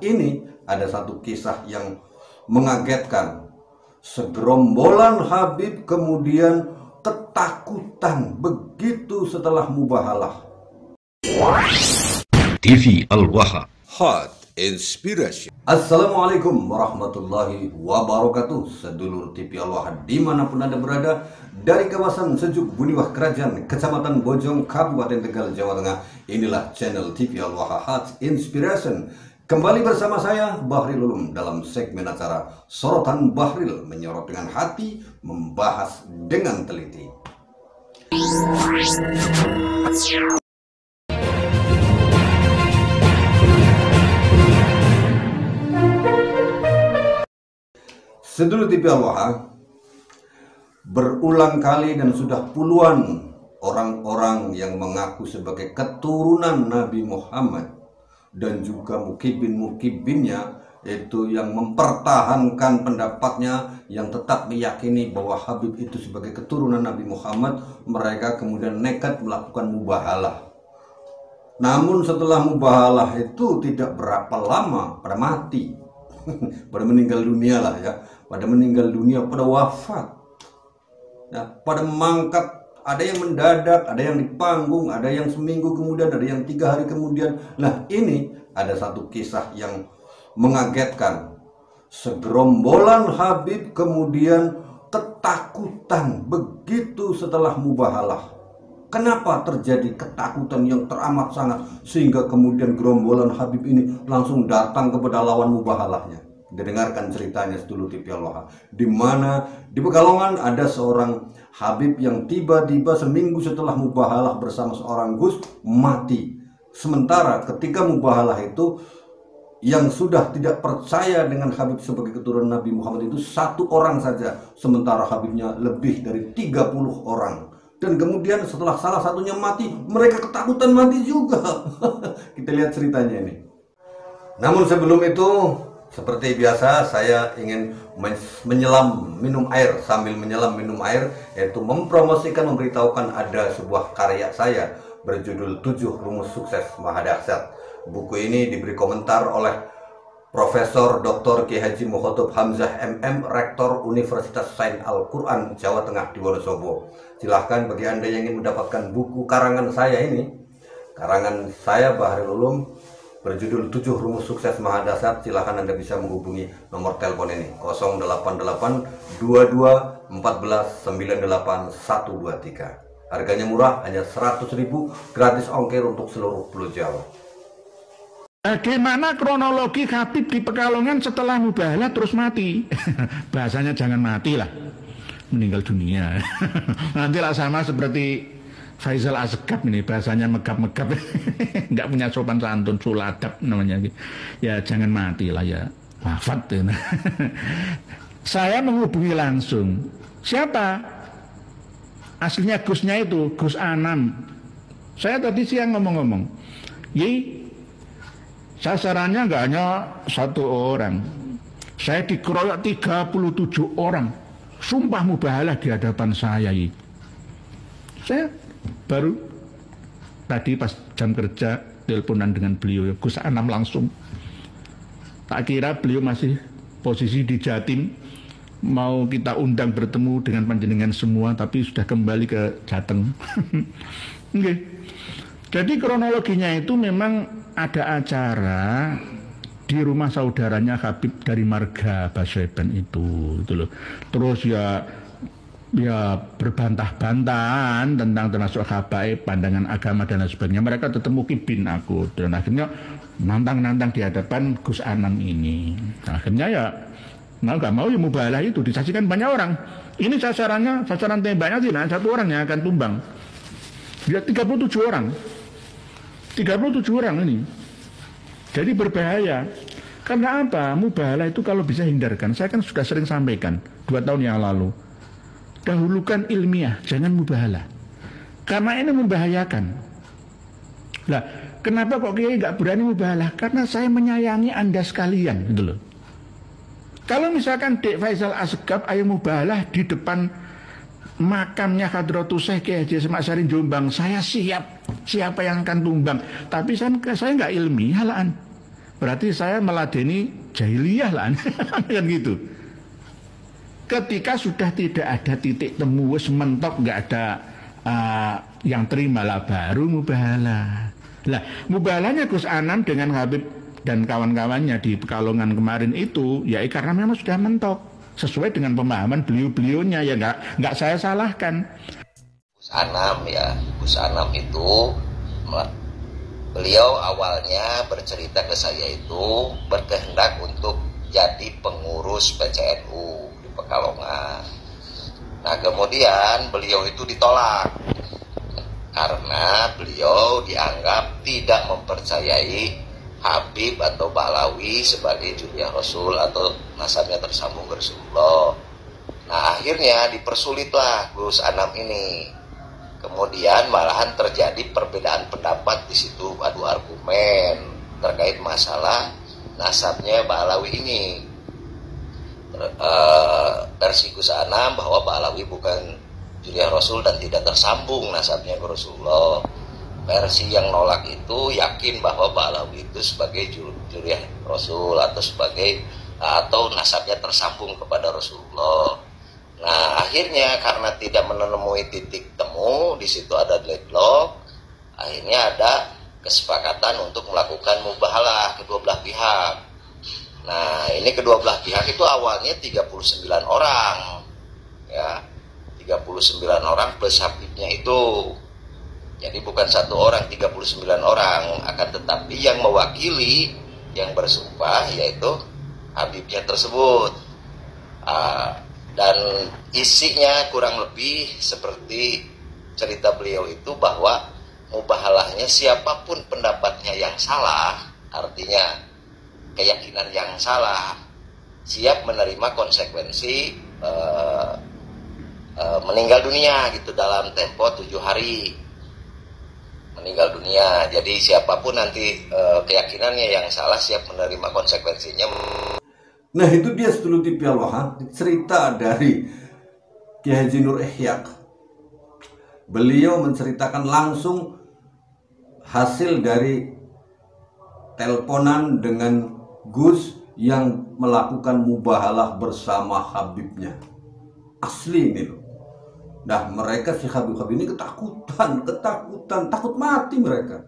ini ada satu kisah yang mengagetkan. Segerombolan Habib kemudian ketakutan begitu setelah mubahalah. TV Al-Waha Hot Inspiration. Assalamualaikum warahmatullahi wabarakatuh. Sedulur TV Al-Waha dimanapun Anda berada, dari kawasan sejuk Buniwah Kerajaan, Kecamatan Bojong, Kabupaten Tegal, Jawa Tengah. Inilah channel TV Al-Waha Hot Inspiration. Kembali bersama saya Bahril Ulum dalam segmen acara Sorotan Bahril, menyorot dengan hati, membahas dengan teliti. Sedulur TV Al-Waha, berulang kali dan sudah puluhan orang-orang yang mengaku sebagai keturunan Nabi Muhammad dan juga mukibin-mukibinnya, itu yang mempertahankan pendapatnya, yang tetap meyakini bahwa Habib itu sebagai keturunan Nabi Muhammad. Mereka kemudian nekat melakukan mubahalah. Namun setelah mubahalah itu tidak berapa lama pada mati. Pada meninggal dunia lah ya, pada meninggal dunia, pada wafat ya, pada mangkat. Ada yang mendadak, ada yang di panggung, ada yang seminggu kemudian, ada yang 3 hari kemudian. Nah, ini ada satu kisah yang mengagetkan. Segerombolan Habib kemudian ketakutan begitu setelah mubahalah. Kenapa terjadi ketakutan yang teramat sangat sehingga kemudian gerombolan Habib ini langsung datang kepada lawan mubahalahnya? Didengarkan ceritanya sedulur TV Al-Waha, di mana di Pekalongan ada seorang Habib yang tiba-tiba seminggu setelah mubahalah bersama seorang Gus mati. Sementara ketika mubahalah itu, yang sudah tidak percaya dengan Habib sebagai keturunan Nabi Muhammad itu 1 orang saja, sementara Habibnya lebih dari 30 orang. Dan kemudian setelah salah satunya mati, mereka ketakutan mati juga. Kita lihat ceritanya ini. Namun sebelum itu, seperti biasa, saya ingin menyelam minum air. Sambil menyelam minum air, yaitu mempromosikan, memberitahukan ada sebuah karya saya berjudul 7 Rumus Sukses Mahadahsyat. Buku ini diberi komentar oleh Profesor Dr. Kiai Haji Mukhotob Hamzah MM, Rektor Universitas Sains Al-Quran Jawa Tengah di Wonosobo. Silahkan bagi Anda yang ingin mendapatkan buku karangan saya ini, karangan saya Bahril Ulum, berjudul 7 Rumus Sukses Mahadahsyat, silahkan Anda bisa menghubungi nomor telepon ini 088 22 14 98 123. Harganya murah, hanya 100.000, gratis ongkir untuk seluruh Pulau Jawa. Bagaimana kronologi Habib di Pekalongan setelah mubahalah terus mati? Bahasanya jangan mati lah, meninggal dunia. Nantilah sama seperti Faisal Asgab ini, bahasanya megap-megap. Nggak punya sopan santun, suladab namanya. Ya jangan mati lah ya, wafat. Saya menghubungi langsung. Siapa? Aslinya Gusnya itu, Gus Anam. Saya tadi siang ngomong-ngomong. Sasarannya nggak hanya 1 orang. Saya dikeroyok 37 orang. Sumpah mubahalah di hadapan saya. Saya baru tadi pas jam kerja teleponan dengan beliau, Gus Anam langsung. Tak kira beliau masih posisi di Jatim, mau kita undang bertemu dengan panjenengan semua, tapi sudah kembali ke Jateng. Okay. Jadi kronologinya itu memang ada acara di rumah saudaranya Habib dari marga Baswedan itu loh. Terus ya berbantah-bantahan tentang termasuk habaib, pandangan agama dan lain sebagainya. Mereka tetap mukibin aku, dan akhirnya nantang-nantang di hadapan Gus Anam ini. Nah, akhirnya ya nggak mau ya mubahalah itu disaksikan banyak orang. Ini sasaran tembaknya tidak 1 orang yang akan tumbang. Dia 37 orang. 37 orang ini. Jadi berbahaya. Karena apa? Mubahalah itu kalau bisa hindarkan. Saya kan sudah sering sampaikan 2 tahun yang lalu. Dahulukan ilmiah, jangan mubahalah. Karena ini membahayakan. Lah, kenapa kok Kiai nggak berani mubahalah? Karena saya menyayangi Anda sekalian, gitu loh. Kalau misalkan Dek Faisal Asgab ayo mubahalah di depan makamnya Hadratus Syekh Kiai Haji Semak Sari Jombang, saya siap. Siapa yang akan tumbang? Tapi saya nggak ilmiah lah. berarti saya meladeni jahiliyah lah. Kan gitu. Ketika sudah tidak ada titik temu, wis mentok, nggak ada yang terimalah, baru mubahalah. Lah, mubahalahnya Gus Anam dengan Habib dan kawan-kawannya di Pekalongan kemarin itu, ya karena memang sudah mentok, sesuai dengan pemahaman beliau-beliaunya, ya nggak saya salahkan. Gus Anam ya, Gus Anam itu beliau awalnya bercerita ke saya itu berkehendak untuk jadi pengurus PCNU di Pekalongan. Nah kemudian beliau itu ditolak karena beliau dianggap tidak mempercayai Habib atau Ba'alawi sebagai juriah Rasul atau nasabnya tersambung ke Rasulullah. Nah akhirnya dipersulitlah Gus Anam ini. Kemudian malahan terjadi perbedaan pendapat di situ, adu argumen terkait masalah nasabnya Ba'alawi ini. Versi Gus Anam bahwa Ba'alawi bukan juriah Rasul dan tidak tersambung nasabnya ke Rasulullah. Versi yang nolak itu yakin bahwa Ba'alawi itu sebagai juriah Rasul atau nasabnya tersambung kepada Rasulullah. Nah akhirnya karena tidak menemui titik temu, di situ ada deadlock, akhirnya ada kesepakatan untuk melakukan mubahalah kedua belah pihak. Nah ini kedua belah pihak itu awalnya 39 orang ya, 39 orang plus Habibnya itu. Jadi bukan satu orang, 39 orang. Akan tetapi yang mewakili, yang bersumpah yaitu Habibnya tersebut. Dan isinya kurang lebih seperti cerita beliau itu, bahwa mubahalahnya siapapun pendapatnya yang salah, artinya keyakinan yang salah, siap menerima konsekuensi meninggal dunia gitu dalam tempo 7 hari meninggal dunia. Jadi siapapun nanti keyakinannya yang salah siap menerima konsekuensinya. Nah itu dia Sedulur TV Al-Wahhab, cerita dari Kiai Haji Nur Ihyak. Beliau menceritakan langsung hasil dari teleponan dengan Gus yang melakukan mubahalah bersama Habibnya. Asli ini loh. Nah mereka si Habib-Habib ini ketakutan, takut mati mereka.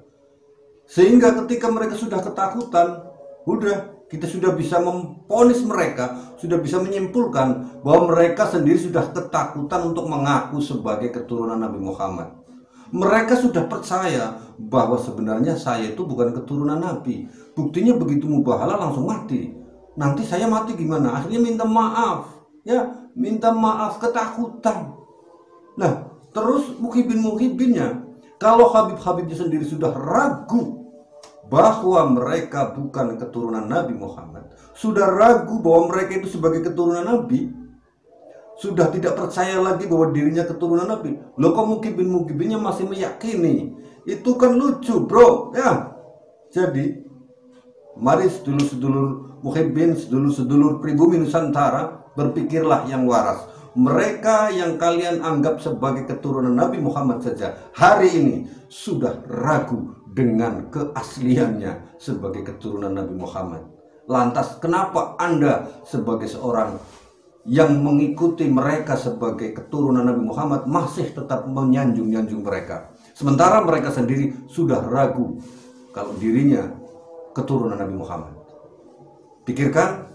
Sehingga ketika mereka sudah ketakutan, udah kita sudah bisa memvonis mereka, sudah bisa menyimpulkan bahwa mereka sendiri sudah ketakutan untuk mengaku sebagai keturunan Nabi Muhammad. Mereka sudah percaya bahwa sebenarnya saya itu bukan keturunan Nabi. Buktinya begitu mubahalah langsung mati. Nanti saya mati gimana? Akhirnya minta maaf, ya, minta maaf, ketakutan. Nah, terus muhibinnya, kalau Habib-Habibnya sendiri sudah ragu bahwa mereka bukan keturunan Nabi Muhammad, sudah ragu bahwa mereka itu sebagai keturunan Nabi, sudah tidak percaya lagi bahwa dirinya keturunan Nabi. Loh kok mukibinnya masih meyakini? Itu kan lucu bro, ya. Jadi mari sedulur-sedulur muhibin, sedulur-sedulur pribumi Nusantara, berpikirlah yang waras. Mereka yang kalian anggap sebagai keturunan Nabi Muhammad saja hari ini sudah ragu dengan keasliannya sebagai keturunan Nabi Muhammad. Lantas kenapa Anda sebagai seorang yang mengikuti mereka sebagai keturunan Nabi Muhammad masih tetap menyanjung-nyanjung mereka, sementara mereka sendiri sudah ragu kalau dirinya keturunan Nabi Muhammad? Pikirkan,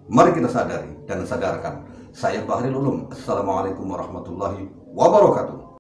mari kita sadari dan sadarkan. Saya Bahril Ulum. Assalamualaikum warahmatullahi wabarakatuh.